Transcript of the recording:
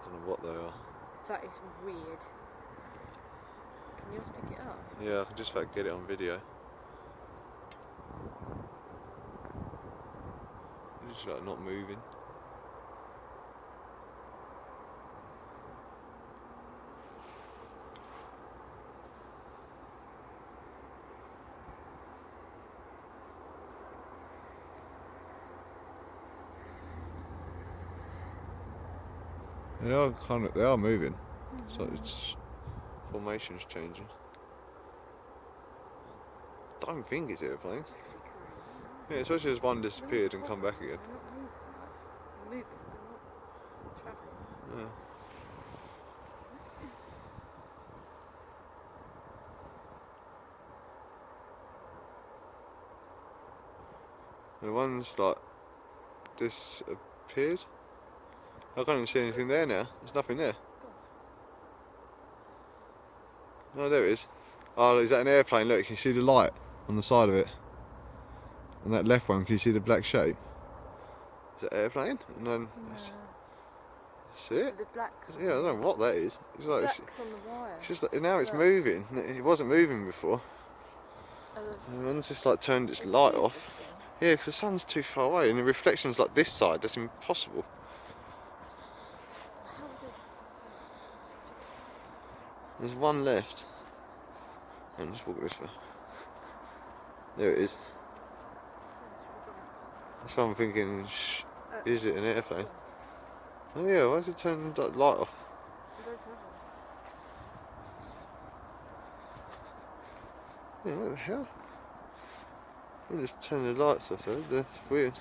don't know what they are. That is weird. Can you just pick it up? Yeah, I can just about get it on video. It's just like not moving. They are moving. So it's formation's changing. I don't think it's airplanes. Yeah, especially as one disappeared and come back again. They're not moving, they're not travelling. Yeah. The one's like disappeared. I can't even see anything there now. There's nothing there. No, there it is. Oh, is that an airplane? Look, you can see the light on the side of it. And that left one, can you see the black shape? Is that airplane? And then see it? The black's Yeah, I don't know what that is. It's like black's on the wire. it's just like, now it's moving. It wasn't moving before. And one's just like turned its light off. Yeah, because the sun's too far away and the reflection's like this side. That's impossible. There's one left. I'm just walking this way. There it is. That's what I'm thinking. Is it an airplane? Oh yeah, why is it turning that light off? Yeah, what the hell? I'm just turning the lights off though. That's weird.